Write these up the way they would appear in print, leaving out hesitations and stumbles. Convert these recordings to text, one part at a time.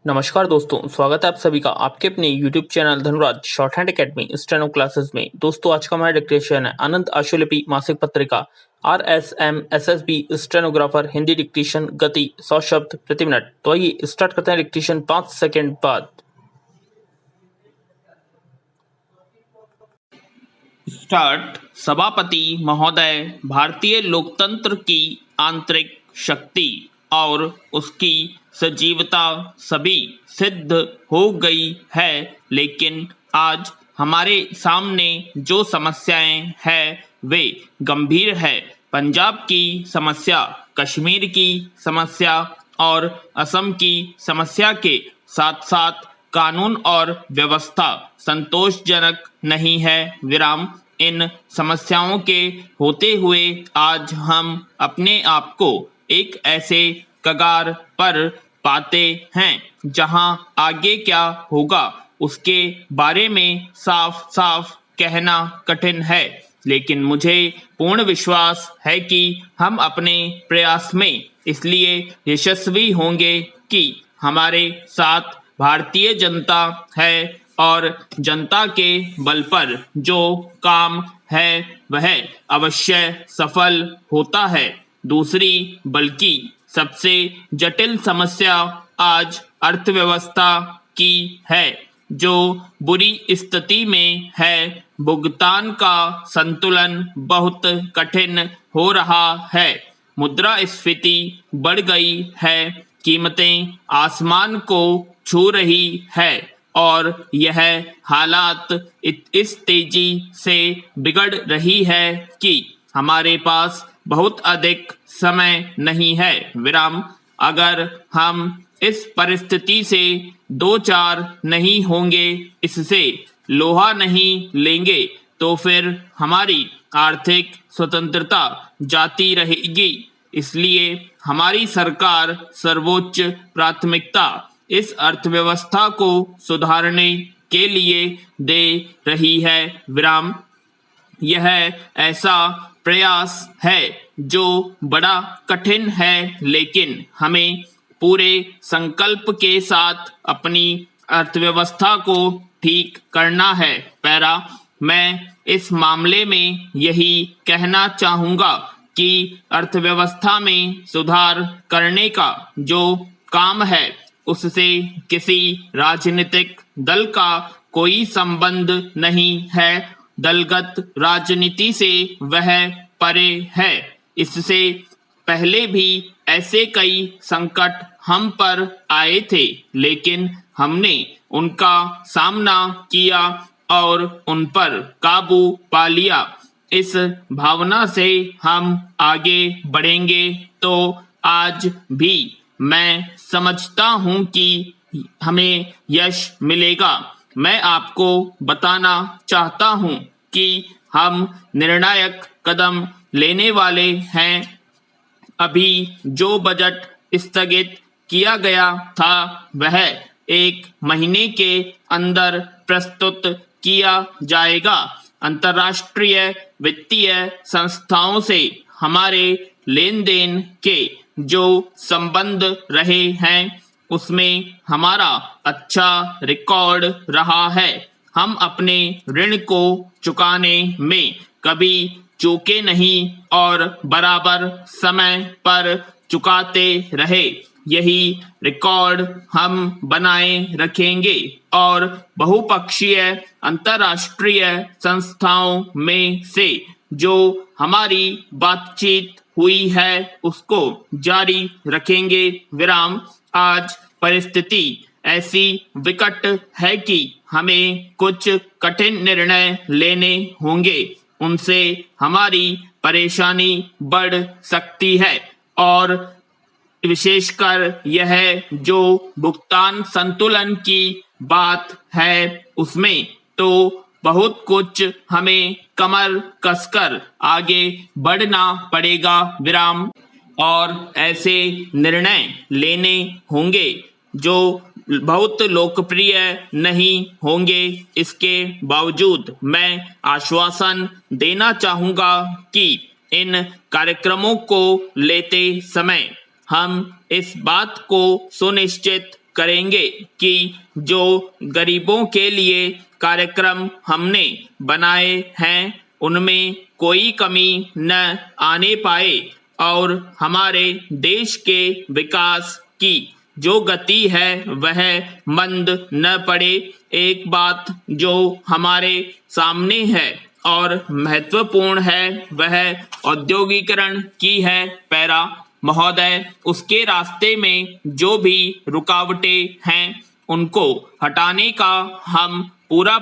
नमस्कार दोस्तों, स्वागत है आप सभी का आपके अपने YouTube channel Dhanuraj short hand academy steno classes में। दोस्तों, आज का हमारा डिक्टेशन है आनंद आशुलिपि मासिक पत्रिका RSM SSB stenographer Hindi dictation गति 100 शब्द प्रति मिनट। तो आइए स्टार्ट करते हैं डिक्टेशन 5 सेकंड बाद। स्टार्ट। सभापति महोदय, भारतीय लोकतंत्र की आंतरिक शक्ति और उसकी सजीवता सभी सिद्ध हो गई है, लेकिन आज हमारे सामने जो समस्याएं हैं वे गंभीर है। पंजाब की समस्या, कश्मीर की समस्या और असम की समस्या के साथ साथ कानून और व्यवस्था संतोषजनक नहीं है। विराम। इन समस्याओं के होते हुए आज हम अपने आप को एक ऐसे कगार पर पाते हैं जहां आगे क्या होगा उसके बारे में साफ साफ कहना कठिन है, लेकिन मुझे पूर्ण विश्वास है कि हम अपने प्रयास में इसलिए यशस्वी होंगे कि हमारे साथ भारतीय जनता है और जनता के बल पर जो काम है वह अवश्य सफल होता है। दूसरी बल्कि सबसे जटिल समस्या आज अर्थव्यवस्था की है, जो बुरी स्थिति में है। भुगतान का संतुलन बहुत कठिन हो रहा है। मुद्रास्फीति बढ़ गई है, कीमतें आसमान को छू रही है और यह हालात इस तेजी से बिगड़ रही है कि हमारे पास बहुत अधिक समय नहीं है। विराम। अगर हम इस परिस्थिति से दो चार नहीं होंगे, इससे लोहा नहीं लेंगे, तो फिर हमारी आर्थिक स्वतंत्रता जाती रहेगी। इसलिए हमारी सरकार सर्वोच्च प्राथमिकता इस अर्थव्यवस्था को सुधारने के लिए दे रही है। विराम। यह ऐसा प्रयास है जो बड़ा कठिन है, लेकिन हमें पूरे संकल्प के साथ अपनी अर्थव्यवस्था को ठीक करना है। पैरा। मैं इस मामले में यही कहना चाहूँगा कि अर्थव्यवस्था में सुधार करने का जो काम है उससे किसी राजनीतिक दल का कोई संबंध नहीं है। दलगत राजनीति से वह परे है। इससे पहले भी ऐसे कई संकट हम पर आए थे, लेकिन हमने उनका सामना किया और उन पर काबू पा लिया। इस भावना से हम आगे बढ़ेंगे तो आज भी मैं समझता हूं कि हमें यश मिलेगा। मैं आपको बताना चाहता हूं कि हम निर्णायक कदम लेने वाले हैं। अभी जो बजट स्थगित किया गया था वह 1 महीने के अंदर प्रस्तुत किया जाएगा। अंतर्राष्ट्रीय वित्तीय संस्थाओं से हमारे लेन देन के जो संबंध रहे हैं उसमें हमारा अच्छा रिकॉर्ड रहा है। हम अपने ऋण को चुकाने में कभी चूके नहीं और बराबर समय पर चुकाते रहे। यही रिकॉर्ड हम बनाए रखेंगे और बहुपक्षीय अंतर्राष्ट्रीय संस्थाओं में से जो हमारी बातचीत हुई है उसको जारी रखेंगे। विराम। आज परिस्थिति ऐसी विकट है कि हमें कुछ कठिन निर्णय लेने होंगे। उनसे हमारी परेशानी बढ़ सकती है और विशेषकर यह जो भुगतान संतुलन की बात है उसमें तो बहुत कुछ हमें कमर कसकर आगे बढ़ना पड़ेगा। विराम। और ऐसे निर्णय लेने होंगे जो बहुत लोकप्रिय नहीं होंगे। इसके बावजूद मैं आश्वासन देना चाहूँगा कि इन कार्यक्रमों को लेते समय हम इस बात को सुनिश्चित करेंगे कि जो गरीबों के लिए कार्यक्रम हमने बनाए हैं उनमें कोई कमी न आने पाए और हमारे देश के विकास की जो गति है वह मंद न पड़े। एक बात जो हमारे सामने है और महत्वपूर्ण है वह औद्योगिकरण की है। पैरा महोदय, उसके रास्ते में जो भी रुकावटें हैं उनको हटाने का हम पूरा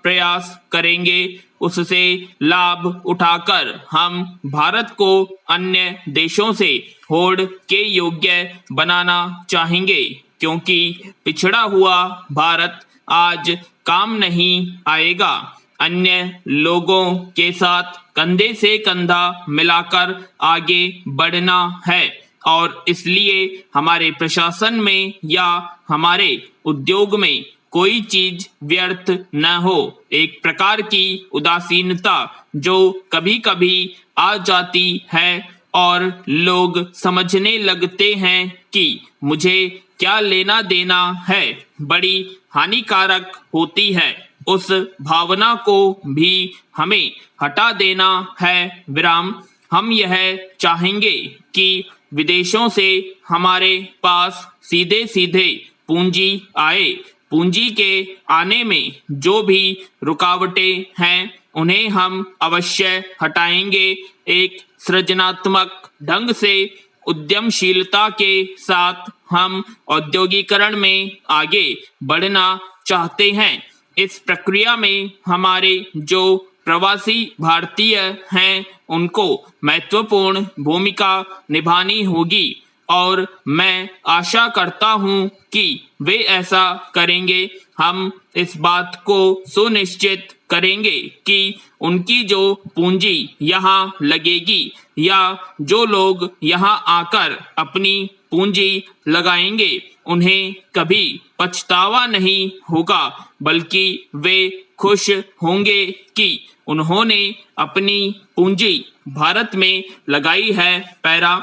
प्रयास करेंगे। उससे लाभ उठाकर हम भारत को अन्य देशों से होड़ के योग्य बनाना चाहेंगे, क्योंकि पिछड़ा हुआ भारत आज काम नहीं आएगा। अन्य लोगों के साथ कंधे से कंधा मिलाकर आगे बढ़ना है और इसलिए हमारे प्रशासन में या हमारे उद्योग में कोई चीज व्यर्थ न हो। एक प्रकार की उदासीनता जो कभी कभी आ जाती है और लोग समझने लगते हैं कि मुझे क्या लेना देना है, बड़ी हानिकारक होती है। उस भावना को भी हमें हटा देना है। विराम। हम यह चाहेंगे कि विदेशों से हमारे पास सीधे सीधे पूंजी आए। पूंजी के आने में जो भी रुकावटें हैं उन्हें हम अवश्य हटाएंगे। एक सृजनात्मक ढंग से उद्यमशीलता के साथ हम औद्योगिकरण में आगे बढ़ना चाहते हैं। इस प्रक्रिया में हमारे जो प्रवासी भारतीय हैं उनको महत्वपूर्ण भूमिका निभानी होगी और मैं आशा करता हूं कि वे ऐसा करेंगे। हम इस बात को सुनिश्चित करेंगे कि उनकी जो पूंजी यहाँ लगेगी या जो लोग यहाँ आकर अपनी पूंजी लगाएंगे उन्हें कभी पछतावा नहीं होगा, बल्कि वे खुश होंगे कि उन्होंने अपनी पूंजी भारत में लगाई है। पैरा।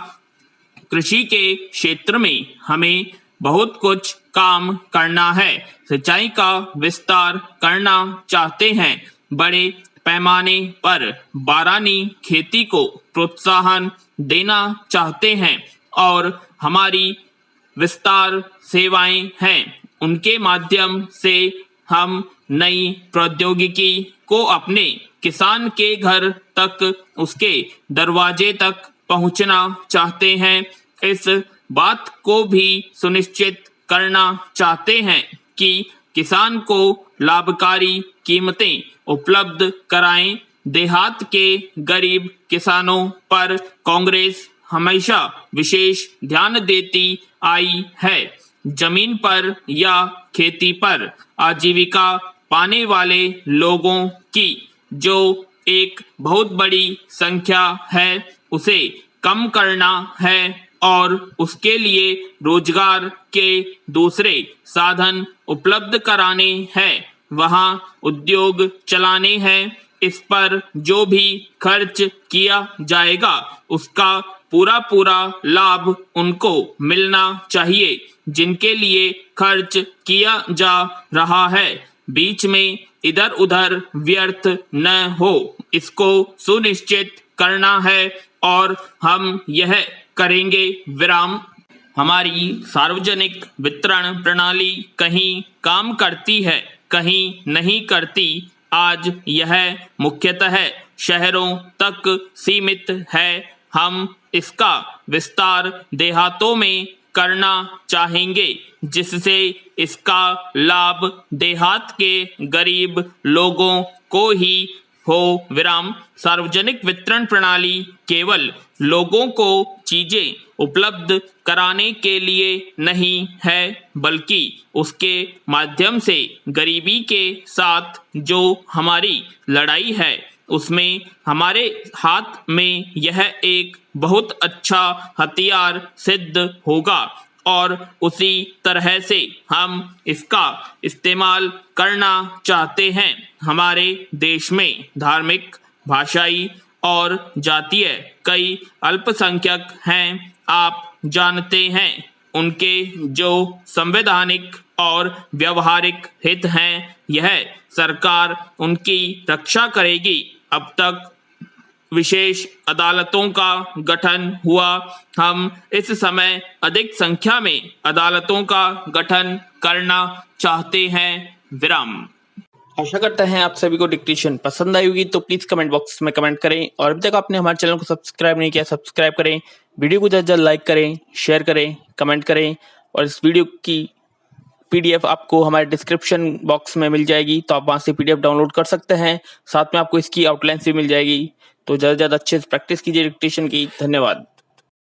कृषि के क्षेत्र में हमें बहुत कुछ काम करना है। सिंचाई का विस्तार करना चाहते हैं। बड़े पैमाने पर बारानी खेती को प्रोत्साहन देना चाहते हैं और हमारी विस्तार सेवाएं हैं उनके माध्यम से हम नई प्रौद्योगिकी को अपने किसान के घर तक, उसके दरवाजे तक पहुंचना चाहते हैं। इस बात को भी सुनिश्चित करना चाहते हैं कि किसान को लाभकारी कीमतें उपलब्ध कराएं। देहात के गरीब किसानों पर कांग्रेस हमेशा विशेष ध्यान देती आई है। जमीन पर या खेती पर आजीविका पाने वाले लोगों की जो एक बहुत बड़ी संख्या है उसे कम करना है और उसके लिए रोजगार के दूसरे साधन उपलब्ध कराने हैं। वहाँ उद्योग चलाने हैं। इस पर जो भी खर्च किया जाएगा उसका पूरा लाभ उनको मिलना चाहिए जिनके लिए खर्च किया जा रहा है। बीच में इधर उधर व्यर्थ न हो, इसको सुनिश्चित करना है और हम यह करेंगे। विराम। हमारी सार्वजनिक वितरण प्रणाली कहीं काम करती है, कहीं नहीं करती। आज यह मुख्यतः शहरों तक सीमित है। हम इसका विस्तार देहातों में करना चाहेंगे जिससे इसका लाभ देहात के गरीब लोगों को ही हो। विराम। सार्वजनिक वितरण प्रणाली केवल लोगों को चीजें उपलब्ध कराने के लिए नहीं है, बल्कि उसके माध्यम से गरीबी के साथ जो हमारी लड़ाई है उसमें हमारे हाथ में यह एक बहुत अच्छा हथियार सिद्ध होगा और उसी तरह से हम इसका इस्तेमाल करना चाहते हैं। हमारे देश में धार्मिक, भाषाई और जातीय कई अल्पसंख्यक हैं। आप जानते हैं उनके जो संवैधानिक और व्यवहारिक हित हैं, यह सरकार उनकी रक्षा करेगी। अब तक विशेष अदालतों का गठन हुआ। हम इस समय अधिक संख्या में अदालतों का गठन करना चाहते हैं। विराम। आशा करते हैं आप सभी को डिक्टेशन पसंद आई होगी, तो प्लीज कमेंट बॉक्स में कमेंट करें और अभी तक आपने हमारे चैनल को सब्सक्राइब नहीं किया, सब्सक्राइब करें। वीडियो को जल्द लाइक करें, शेयर करें, कमेंट करें और इस वीडियो की PDF आपको हमारे डिस्क्रिप्शन बॉक्स में मिल जाएगी, तो आप वहां से PDF डाउनलोड कर सकते हैं। साथ में आपको इसकी आउटलाइंस भी मिल जाएगी। तो ज़्यादा से ज़्यादा अच्छे से प्रैक्टिस कीजिए डिक्टेशन की। धन्यवाद।